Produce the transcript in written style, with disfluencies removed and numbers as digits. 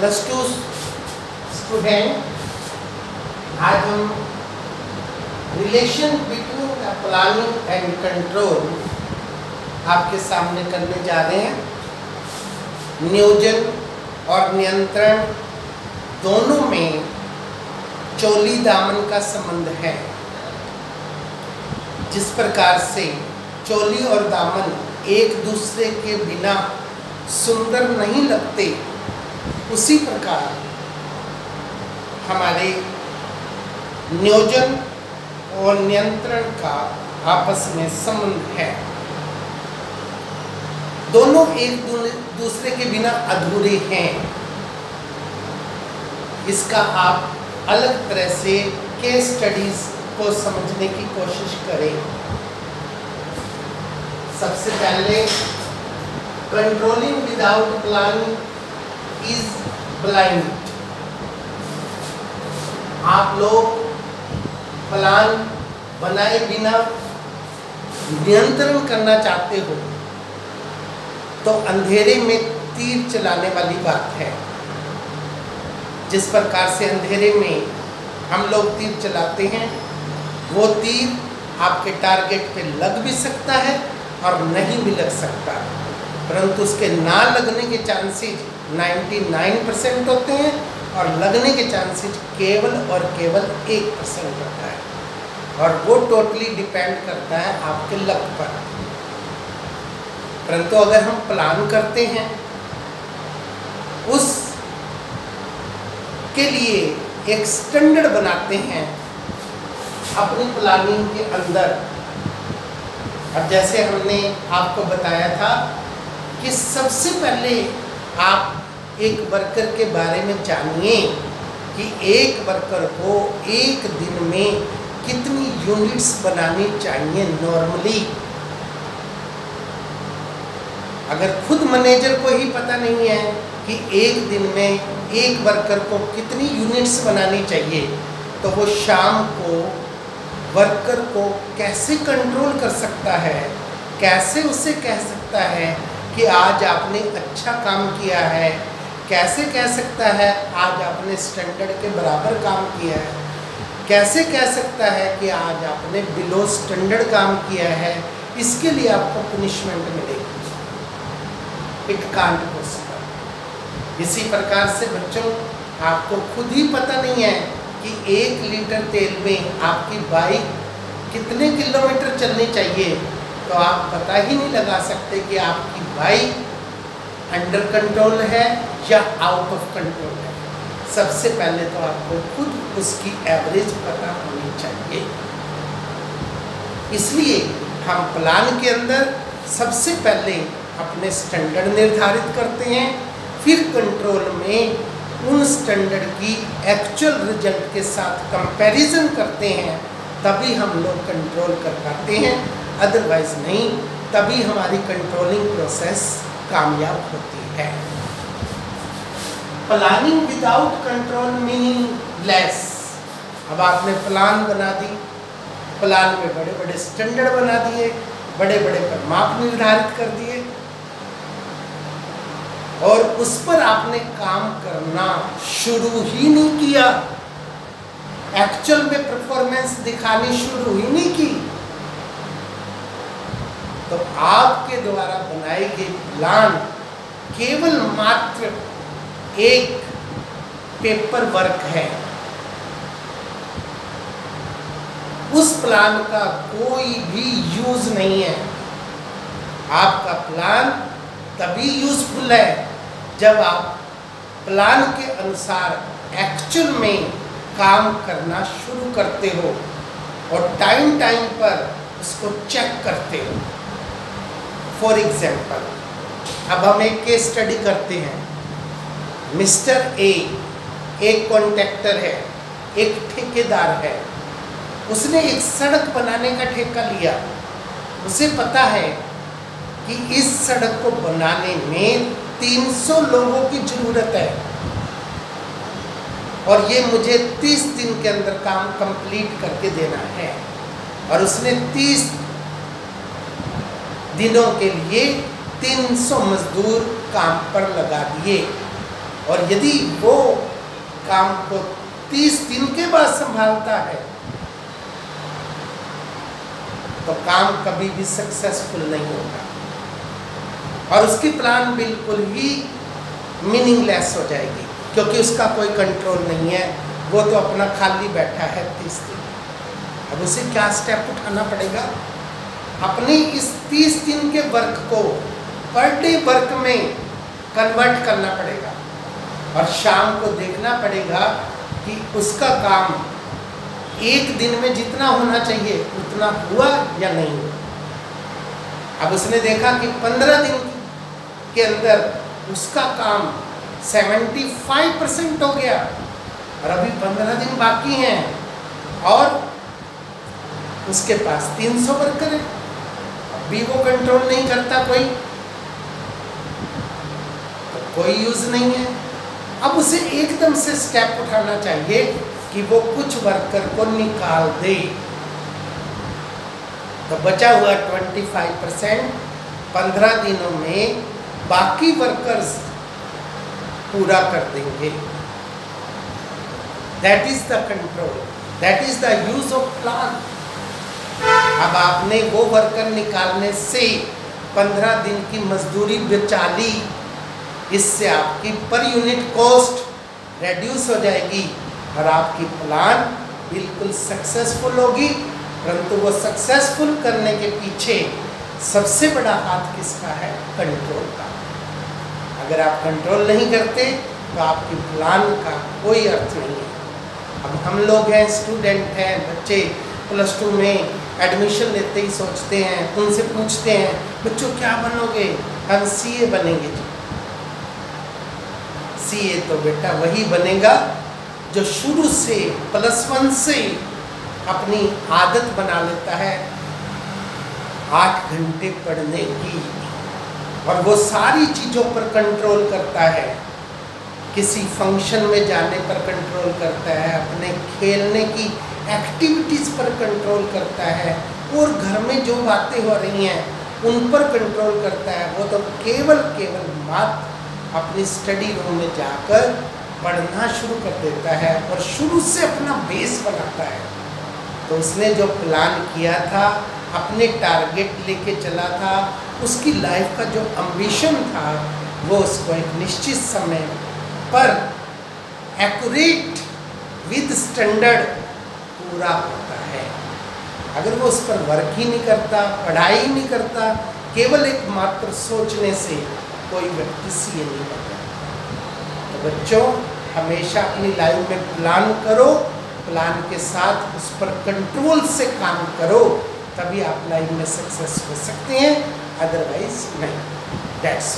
+2 student, आज हम relation between planning and control आपके सामने करने जा रहे हैं। नियोजन और नियंत्रण दोनों में चोली दामन का संबंध है। जिस प्रकार से चोली और दामन एक दूसरे के बिना सुंदर नहीं लगते, उसी प्रकार हमारे नियोजन और नियंत्रण का आपस में संबंध है। दोनों एक दूसरे के बिना अधूरे हैं। इसका आप अलग तरह से केस स्टडीज को समझने की कोशिश करें। सबसे पहले, controlling without planning is blind. आप लोग प्लान बनाए बिना नियंत्रण करना चाहते हो तो अंधेरे में तीर चलाने वाली बात है। जिस प्रकार से अंधेरे में हम लोग तीर चलाते हैं, वो तीर आपके टारगेट पे लग भी सकता है और नहीं भी लग सकता, परंतु उसके ना लगने के चांसेस 99% होते हैं और लगने के चांसेस केवल और केवल 1% होता है, और वो टोटली डिपेंड करता है आपके लक पर। परंतु अगर हम प्लान करते हैं, उस के लिए एक स्टैंडर्ड बनाते हैं अपनी प्लानिंग के अंदर। अब जैसे हमने आपको बताया था कि सबसे पहले आप एक वर्कर के बारे में जानिए कि एक वर्कर को एक दिन में कितनी यूनिट्स बनानी चाहिए नॉर्मली। अगर खुद मैनेजर को ही पता नहीं है कि एक दिन में एक वर्कर को कितनी यूनिट्स बनानी चाहिए, तो वो शाम को वर्कर को कैसे कंट्रोल कर सकता है, कैसे उसे कह सकता है कि आज आपने अच्छा काम किया है, कैसे कह सकता है आज आपने स्टैंडर्ड के बराबर काम किया है, कैसे कह सकता है कि आज आपने बिलो स्टैंडर्ड काम किया है, इसके लिए आपको पनिशमेंट मिलेगी। It can't possible. इसी प्रकार से बच्चों, आपको खुद ही पता नहीं है कि 1 लीटर तेल में आपकी बाइक कितने किलोमीटर चलनी चाहिए, तो आप पता ही नहीं लगा सकते कि आपकी बाइक अंडर कंट्रोल है या आउट ऑफ कंट्रोल है। सबसे पहले तो आपको खुद उसकी एवरेज पता होनी चाहिए। इसलिए हम प्लान के अंदर सबसे पहले अपने स्टैंडर्ड निर्धारित करते हैं, फिर कंट्रोल में उन स्टैंडर्ड की एक्चुअल रिजल्ट के साथ कंपैरिजन करते हैं, तभी हम लोग कंट्रोल कर पाते हैं। अदरवाइज नहीं, तभी हमारी कंट्रोलिंग प्रोसेस कामयाब होती है। Planning without control meaningless. अब आपने प्लान बना दी, प्लान में बड़े बड़े स्टैंडर्ड बना दिए, बड़े बड़े परिमाप निर्धारित कर दिए, और उस पर आपने काम करना शुरू ही नहीं किया, एक्चुअल में परफॉर्मेंस दिखानी शुरू ही नहीं की, तो आपके द्वारा बनाए गए प्लान केवल मात्र एक पेपर वर्क है। उस प्लान का कोई भी यूज नहीं है। आपका प्लान तभी यूजफुल है जब आप प्लान के अनुसार एक्चुअल में काम करना शुरू करते हो और टाइम पर उसको चेक करते हो। फॉर एग्जाम्पल, अब हम एक केस स्टडी करते हैं। मिस्टर ए एक कॉन्ट्रैक्टर है, एक ठेकेदार है। उसने एक सड़क बनाने का ठेका लिया। उसे पता है कि इस सड़क को बनाने में 300 लोगों की ज़रूरत है और ये मुझे 30 दिन के अंदर काम कंप्लीट करके देना है, और उसने 30 दिनों के लिए 300 मजदूर काम पर लगा दिए। और यदि वो काम को 30 दिन के बाद संभालता है तो काम कभी भी सक्सेसफुल नहीं होगा और उसकी प्लान बिल्कुल ही मीनिंगलेस हो जाएगी, क्योंकि उसका कोई कंट्रोल नहीं है, वो तो अपना खाली बैठा है 30 दिन। अब उसे क्या स्टेप उठाना पड़ेगा? अपनी इस 30 दिन के वर्क को पर डे वर्क में कन्वर्ट करना पड़ेगा और शाम को देखना पड़ेगा कि उसका काम एक दिन में जितना होना चाहिए उतना हुआ या नहीं। अब उसने देखा कि 15 दिन के अंदर उसका काम 75% हो गया और अभी 15 दिन बाकी हैं और उसके पास 300 वर्कर है, अभी वो कंट्रोल नहीं करता कोई, तो कोई यूज नहीं है। अब उसे एकदम से स्टेप उठाना चाहिए कि वो कुछ वर्कर को निकाल दे, तो बचा हुआ 25% 15 दिनों में बाकी वर्कर्स पूरा कर देंगे। That is the control, that is the use of plan. अब आपने वो वर्कर निकालने से 15 दिन की मजदूरी बचा ली, इससे आपकी पर यूनिट कॉस्ट रेड्यूस हो जाएगी और आपकी प्लान बिल्कुल सक्सेसफुल होगी। परंतु वो सक्सेसफुल करने के पीछे सबसे बड़ा हाथ किसका है? कंट्रोल का। अगर आप कंट्रोल नहीं करते तो आपकी प्लान का कोई अर्थ नहीं है। अब हम लोग हैं, स्टूडेंट हैं, बच्चे +2 में एडमिशन लेते ही सोचते हैं, उनसे पूछते हैं बच्चों क्या बनोगे? हम CA बनेंगे जी। CA तो बेटा वही बनेगा जो शुरू से +1 से अपनी आदत बना लेता है 8 घंटे पढ़ने की और वो सारी चीज़ों पर कंट्रोल करता है, किसी फंक्शन में जाने पर कंट्रोल करता है, अपने खेलने की एक्टिविटीज़ पर कंट्रोल करता है और घर में जो बातें हो रही हैं उन पर कंट्रोल करता है। वो तो केवल मात्र अपनी स्टडी रूम में जाकर पढ़ना शुरू कर देता है और शुरू से अपना बेस बनाता है। तो उसने जो प्लान किया था, अपने टारगेट लेके चला था, उसकी लाइफ का जो एम्बिशन था वो उसको एक निश्चित समय पर एक्यूरेट विद स्टैंडर्ड पूरा होता है। अगर वो उस पर वर्क ही नहीं करता, पढ़ाई ही नहीं करता, केवल एक मात्र सोचने से कोई व्यक्ति CA नहीं बनता। तो बच्चों हमेशा अपनी लाइफ में प्लान करो, प्लान के साथ उस पर कंट्रोल से काम करो, तभी आप लाइफ में सक्सेस हो सकते हैं, अदरवाइज नहीं। दैट्स